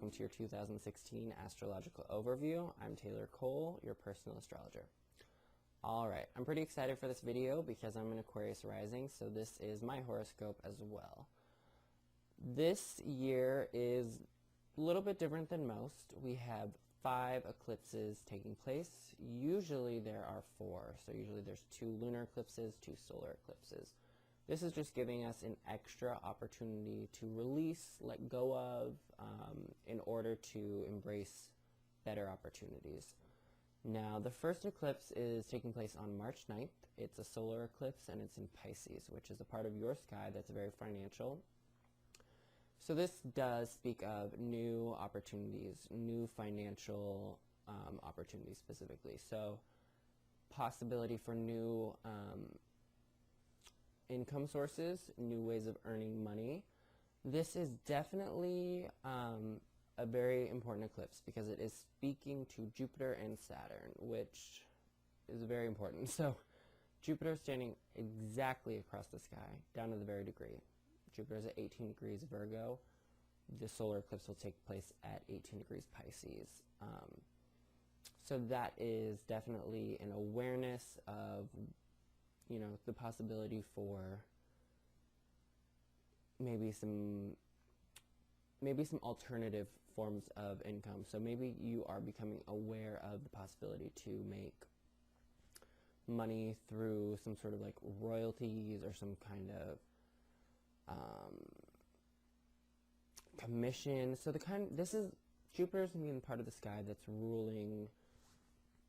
welcome to your 2016 astrological overview. I'm Taylor Cole, your personal astrologer. Alright, I'm pretty excited for this video because I'm an Aquarius rising, so this is my horoscope as well. This year is a little bit different than most. We have 5 eclipses taking place. Usually there are 4, so usually there's 2 lunar eclipses, 2 solar eclipses. This is just giving us an extra opportunity to release, let go of, in order to embrace better opportunities. Now, the first eclipse is taking place on March 9th. It's a solar eclipse and it's in Pisces, which is a part of your sky that's very financial. So this does speak of new opportunities, new financial opportunities specifically. So possibility for new income sources, new ways of earning money. This is definitely a very important eclipse because it is speaking to Jupiter and Saturn, which is very important. So Jupiter is standing exactly across the sky, down to the very degree. Jupiter is at 18 degrees Virgo. The solar eclipse will take place at 18 degrees Pisces. So that is definitely an awareness of, you know, the possibility for maybe some alternative forms of income. So maybe you are becoming aware of the possibility to make money through some sort of like royalties or some kind of commission. So this is Jupiter's being part of the sky that's ruling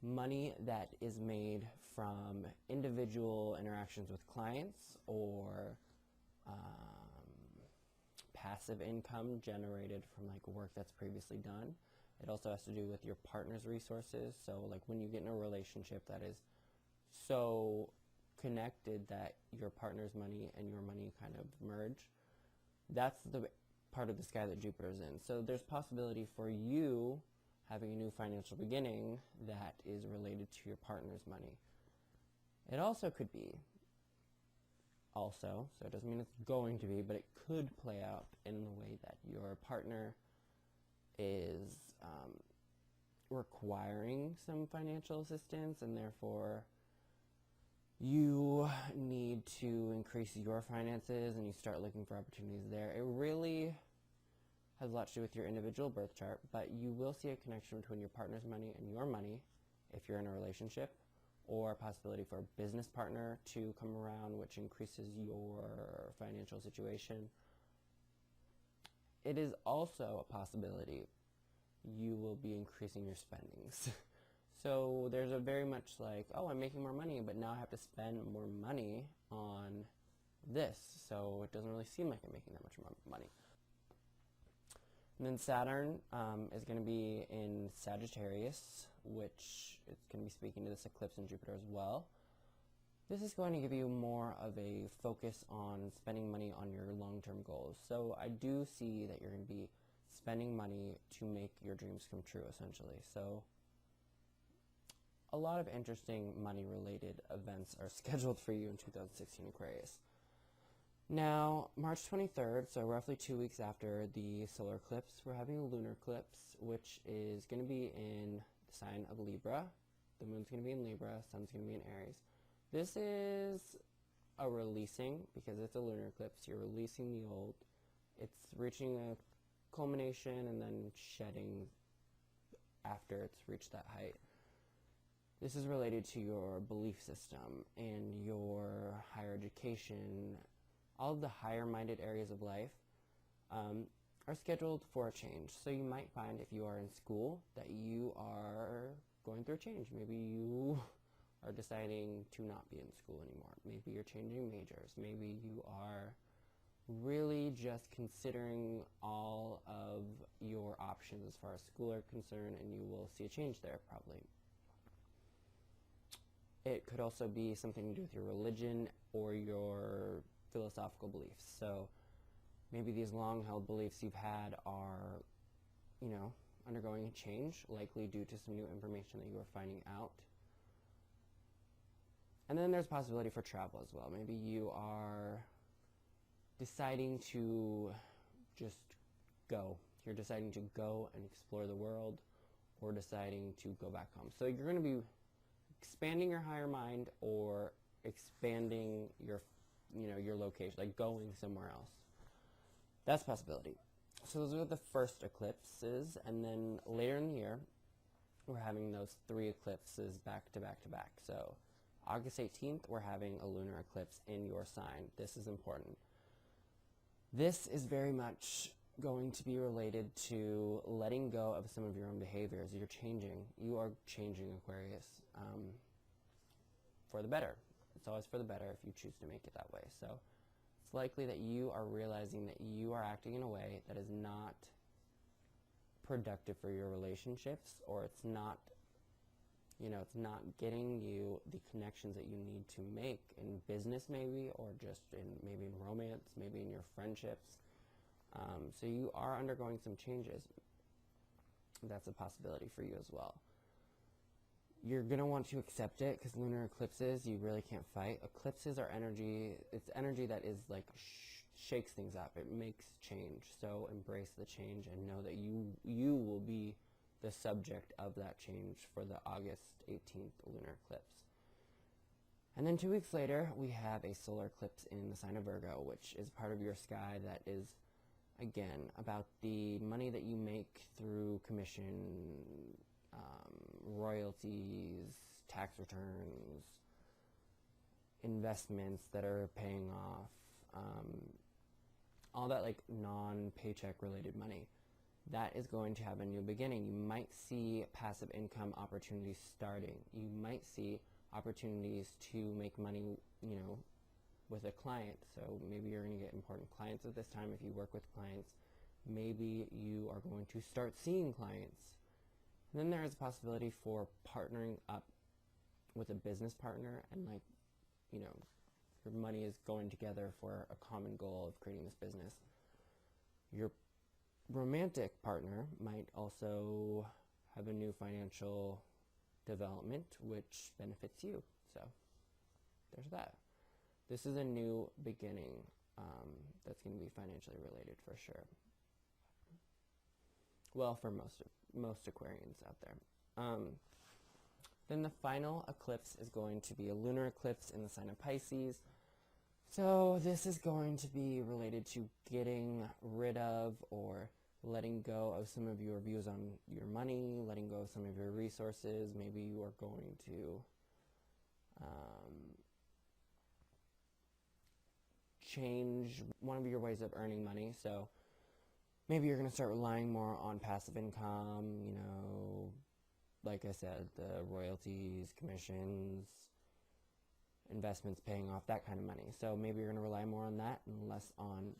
money that is made from individual interactions with clients or passive income generated from like work that's previously done. It also has to do with your partner's resources. So like when you get in a relationship that is so connected that your partner's money and your money kind of merge, that's the part of the sky that Jupiter's in. So there's possibility for you having a new financial beginning that is related to your partner's money. It also could be, so it doesn't mean it's going to be, but it could play out in the way that your partner is requiring some financial assistance, and therefore you need to increase your finances and you start looking for opportunities there. It really has a lot to do with your individual birth chart, but you will see a connection between your partner's money and your money if you're in a relationship, or a possibility for a business partner to come around, which increases your financial situation. It is also a possibility you will be increasing your spendings. So there's a very much like, oh, I'm making more money, but now I have to spend more money on this, so it doesn't really seem like I'm making that much more money. And then Saturn is going to be in Sagittarius, which it's going to be speaking to this eclipse in Jupiter as well. This is going to give you more of a focus on spending money on your long-term goals. So I do see that you're going to be spending money to make your dreams come true, essentially. So a lot of interesting money-related events are scheduled for you in 2016 Aquarius. Now, March 23rd, so roughly 2 weeks after the solar eclipse, we're having a lunar eclipse, which is going to be in the sign of Libra. The moon's going to be in Libra, sun's going to be in Aries. This is a releasing, because it's a lunar eclipse. You're releasing the old. It's reaching a culmination and then shedding after it's reached that height. This is related to your belief system and your higher education. All of the higher-minded areas of life are scheduled for a change. So you might find if you are in school that you are going through a change. Maybe you are deciding to not be in school anymore. Maybe you're changing majors. Maybe you are really just considering all of your options as far as school are concerned, and you will see a change there probably. It could also be something to do with your religion or your philosophical beliefs. So maybe these long-held beliefs you've had are, you know, undergoing a change, likely due to some new information that you are finding out. And then there's possibility for travel as well. Maybe you are deciding to just go. you're deciding to go and explore the world, or deciding to go back home. So you're going to be expanding your higher mind or expanding your, your location, like going somewhere else. That's a possibility. So those are the first eclipses, and then later in the year, we're having those 3 eclipses back to back to back. So August 18th, we're having a lunar eclipse in your sign. This is important. This is very much going to be related to letting go of some of your own behaviors. You are changing, Aquarius, for the better. It's always for the better if you choose to make it that way. So it's likely that you are realizing that you are acting in a way that is not productive for your relationships, or it's not getting you the connections that you need to make in business, maybe, or just maybe in romance, maybe in your friendships. So you are undergoing some changes. That's a possibility for you as well. You're going to want to accept it, because lunar eclipses, you really can't fight. Eclipses are energy. It's energy that is like shakes things up. It makes change. So embrace the change and know that you will be the subject of that change for the August 18th lunar eclipse. And then 2 weeks later, we have a solar eclipse in the sign of Virgo, which is part of your sky that is, again, about the money that you make through commission, royalties, tax returns, investments that are paying off, all that like non-paycheck related money. That is going to have a new beginning. You might see passive income opportunities starting. You might see opportunities to make money, with a client. So maybe you're going to get important clients at this time if you work with clients. Maybe you are going to start seeing clients. And then there is a possibility for partnering up with a business partner, and your money is going together for a common goal of creating this business. Your romantic partner might also have a new financial development which benefits you. So there's that. This is a new beginning that's going to be financially related for sure. Well, for most Aquarians out there. Then the final eclipse is going to be a lunar eclipse in the sign of Pisces. So this is going to be related to getting rid of or letting go of some of your views on your money, letting go of some of your resources. Maybe you are going to change one of your ways of earning money. So maybe you're going to start relying more on passive income, like I said, the royalties, commissions, investments paying off, that kind of money. So maybe you're going to rely more on that and less on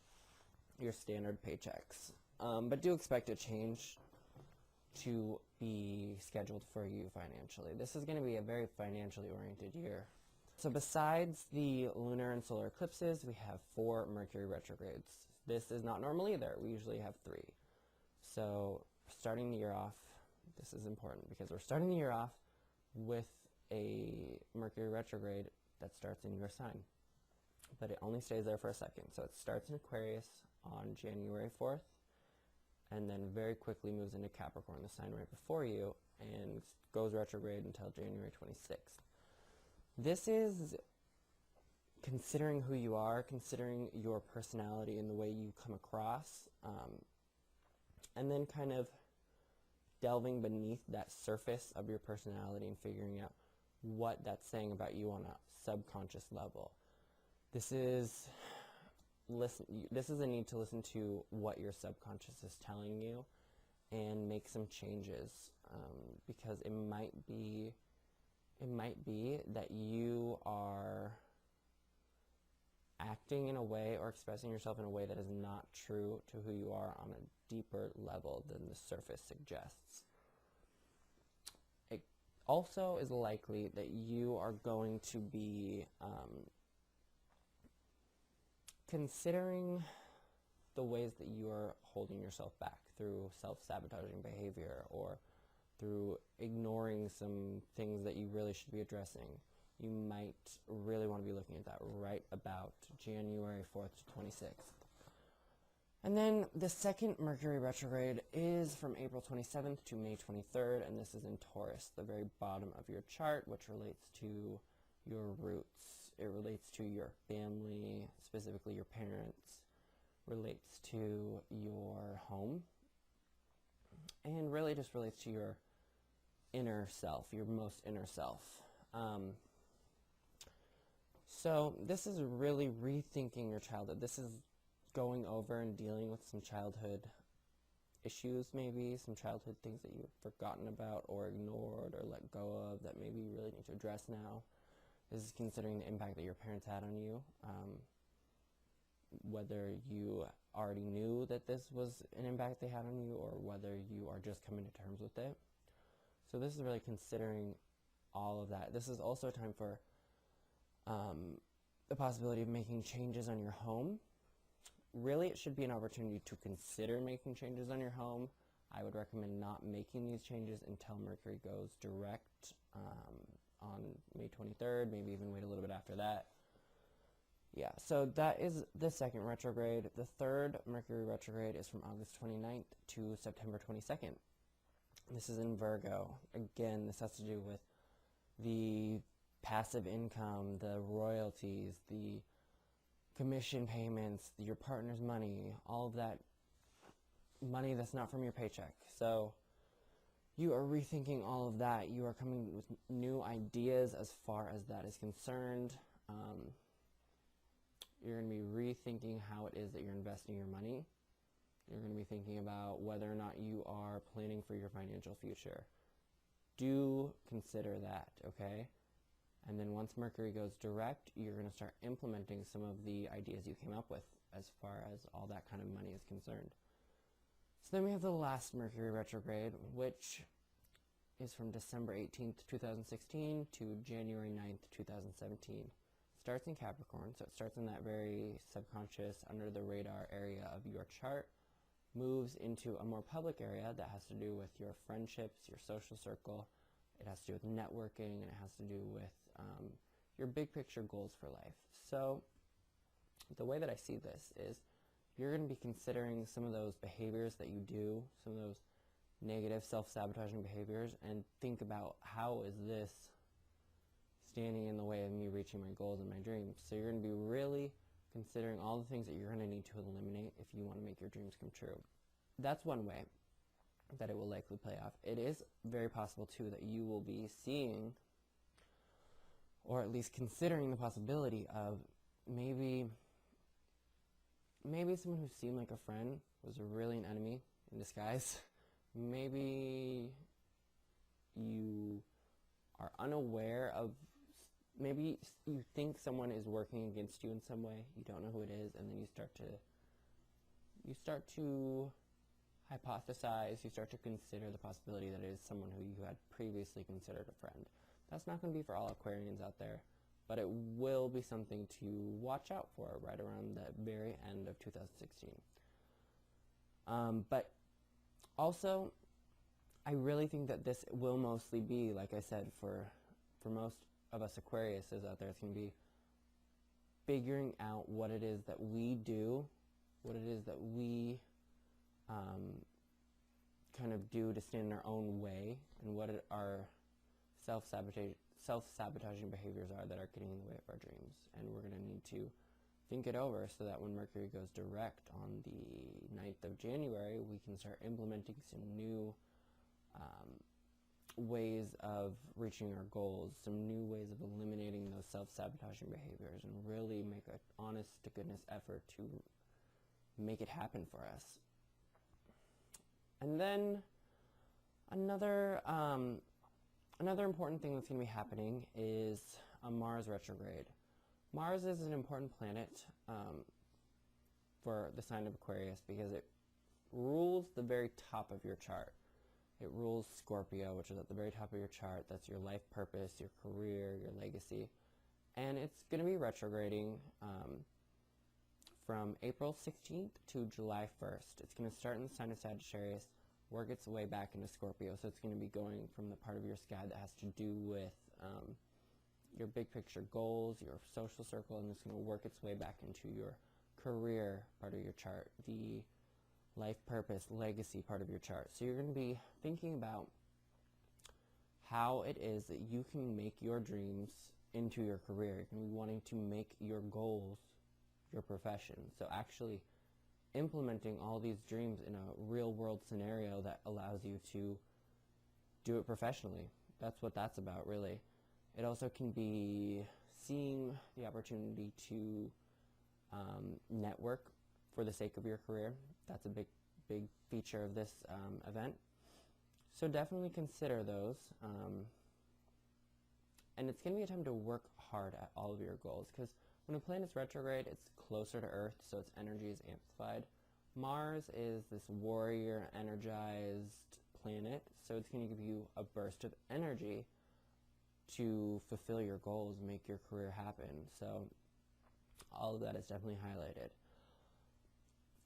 your standard paychecks. But do expect a change to be scheduled for you financially. This is going to be a very financially oriented year. So besides the lunar and solar eclipses, we have 4 Mercury retrogrades. This is not normal either. We usually have 3. So starting the year off, this is important because we're starting the year off with a Mercury retrograde that starts in your sign. But it only stays there for a second. So it starts in Aquarius on January 4th, and then very quickly moves into Capricorn, the sign right before you, and goes retrograde until January 26th. This is considering who you are, considering your personality and the way you come across, and then kind of delving beneath that surface of your personality and figuring out what that's saying about you on a subconscious level. This is a need to listen to what your subconscious is telling you and make some changes, because it might be that you are acting in a way or expressing yourself in a way that is not true to who you are on a deeper level than the surface suggests. It also is likely that you are going to be considering the ways that you are holding yourself back through self-sabotaging behavior or through ignoring some things that you really should be addressing. You might really want to be looking at that right about January 4th to 26th. And then the second Mercury retrograde is from April 27th to May 23rd, and this is in Taurus, the very bottom of your chart, which relates to your roots. It relates to your family, specifically your parents, relates to your home, and really just relates to your inner self, your most inner self. So this is really rethinking your childhood. This is going over and dealing with some childhood issues, maybe some childhood things that you've forgotten about or ignored or let go of that maybe you really need to address now. This is considering the impact that your parents had on you, whether you already knew that this was an impact they had on you or whether you are just coming to terms with it. So this is really considering all of that. This is also a time for the possibility of making changes on your home. Really, it should be an opportunity to consider making changes on your home. I would recommend not making these changes until Mercury goes direct on May 23rd, maybe even wait a little bit after that. Yeah, so that is the second retrograde. The third Mercury retrograde is from August 29th to September 22nd. This is in Virgo. Again, this has to do with the passive income, the royalties, the commission payments, your partner's money, all of that money that's not from your paycheck. So you are rethinking all of that. You are coming with new ideas as far as that is concerned. You're going to be rethinking how it is that you're investing your money. You're going to be thinking about whether or not you are planning for your financial future. Do consider that, okay? And then once Mercury goes direct, you're going to start implementing some of the ideas you came up with as far as all that kind of money is concerned. So then we have the last Mercury retrograde, which is from December 18th, 2016 to January 9th, 2017. Starts in Capricorn, so it starts in that very subconscious, under the radar area of your chart, moves into a more public area that has to do with your friendships, your social circle. It has to do with networking, and it has to do with your big picture goals for life. So the way that I see this is you're going to be considering some of those behaviors that you do, some of those negative self-sabotaging behaviors, and think about how is this standing in the way of me reaching my goals and my dreams. So you're going to be really considering all the things that you're going to need to eliminate if you want to make your dreams come true. That's one way that it will likely play off. It is very possible, too, that you will be seeing, or at least considering the possibility of maybe someone who seemed like a friend was really an enemy in disguise. Maybe you are unaware of, maybe you think someone is working against you in some way. You don't know who it is, and then you start to hypothesize, you start to consider the possibility that it is someone who you had previously considered a friend. That's not going to be for all Aquarians out there, but it will be something to watch out for right around the very end of 2016. But also, I really think that this will mostly be, like I said, for most of us Aquariuses out there, it's going to be figuring out what it is that we do, what it is that we kind of do to stand in our own way, and what our self-sabotaging behaviors are that are getting in the way of our dreams. And we're going to need to think it over so that when Mercury goes direct on the 9th of January, we can start implementing some new ways of reaching our goals, some new ways of eliminating those self-sabotaging behaviors, and really make an honest-to-goodness effort to make it happen for us. And then another important thing that's going to be happening is a Mars retrograde. Mars is an important planet for the sign of Aquarius because it rules the very top of your chart. It rules Scorpio, which is at the very top of your chart. That's your life purpose, your career, your legacy. And it's going to be retrograding from April 16th to July 1st. It's going to start in the sign of Sagittarius, work its way back into Scorpio. So it's going to be going from the part of your sky that has to do with your big picture goals, your social circle, and it's going to work its way back into your career part of your chart, the life purpose, legacy part of your chart. So you're going to be thinking about how it is that you can make your dreams into your career. You're going to be wanting to make your goals your profession. So actually implementing all these dreams in a real world scenario that allows you to do it professionally. That's what that's about, really. It also can be seeing the opportunity to network for the sake of your career. That's a big feature of this event. So definitely consider those. And it's going to be a time to work hard at all of your goals, because when a planet is retrograde, it's closer to Earth, so its energy is amplified. Mars is this warrior, energized planet, so it's going to give you a burst of energy to fulfill your goals, make your career happen. So all of that is definitely highlighted.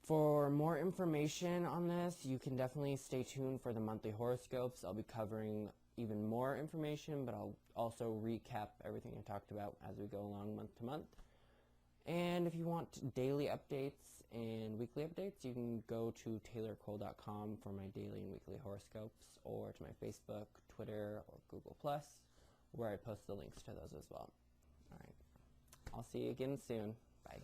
For more information on this, you can definitely stay tuned for the monthly horoscopes. I'll be covering even more information, but I'll also recap everything I talked about as we go along month to month. And if you want daily updates and weekly updates, you can go to taylorcole.com for my daily and weekly horoscopes, or to my Facebook, Twitter, or Google+, where I post the links to those as well. All right. I'll see you again soon. Bye.